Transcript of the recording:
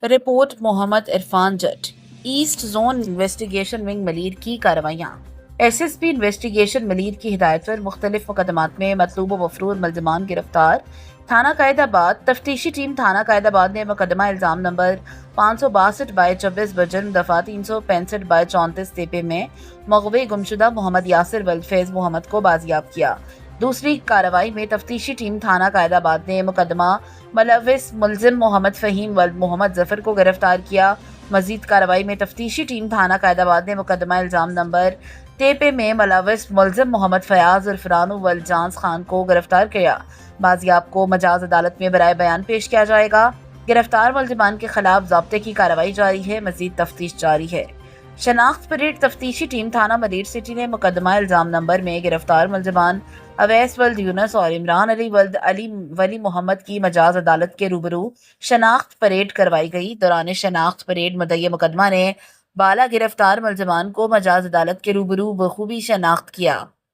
Report Muhammad Irfan Jatt east zone investigation wing Malir کی کارروائیاں S S P investigation Malir کی ہدایت پر مختلف مقدمات میں مطلوب و مفرور ملزمان گرفتار تھانہ قائد آباد تفتیشی ٹیم تھانہ قائد آباد نے مقدمہ الزام نمبر 562/24 بجرم دفعہ 365/34 تیپے میں مغوی گمشدہ محمد یاسر ولد فیض محمد کو بازیاب کیا۔ دوسری کارروائی میں تفتیشی ٹیم تھانہ قائد آباد نے مقدمہ ملوث ملزم محمد فہیم ولد محمد ظفر کو گرفتار کیا۔ مزید کارروائی میں تفتیشی ٹیم تھانہ قائد آباد نے مقدمہ الزام نمبر تیپے میں ملوث ملزم محمد فیاض عرفرانو ولد جانس خان کو گرفتار کیا۔ بازیاب کو مجاز عدالت میں برائے بیان پیش کیا جائے گا۔ گرفتار ملزمان کے خلاف ضابطے کی کارروائی جاری ہے، مزید تفتیش جاری ہے۔ شناخت پریڈ تفتیشی ٹیم تھانہ ملیر سٹی نے مقدمہ الزام نمبر میں گرفتار ملزمان اویس ولد یونس اور عمران علی ولد علی ولی محمد کی مجاز عدالت کے روبرو شناخت پریڈ کروائی گئی۔ دوران شناخت پریڈ مدعی مقدمہ نے بالا گرفتار ملزمان کو مجاز عدالت کے روبرو بخوبی شناخت کیا۔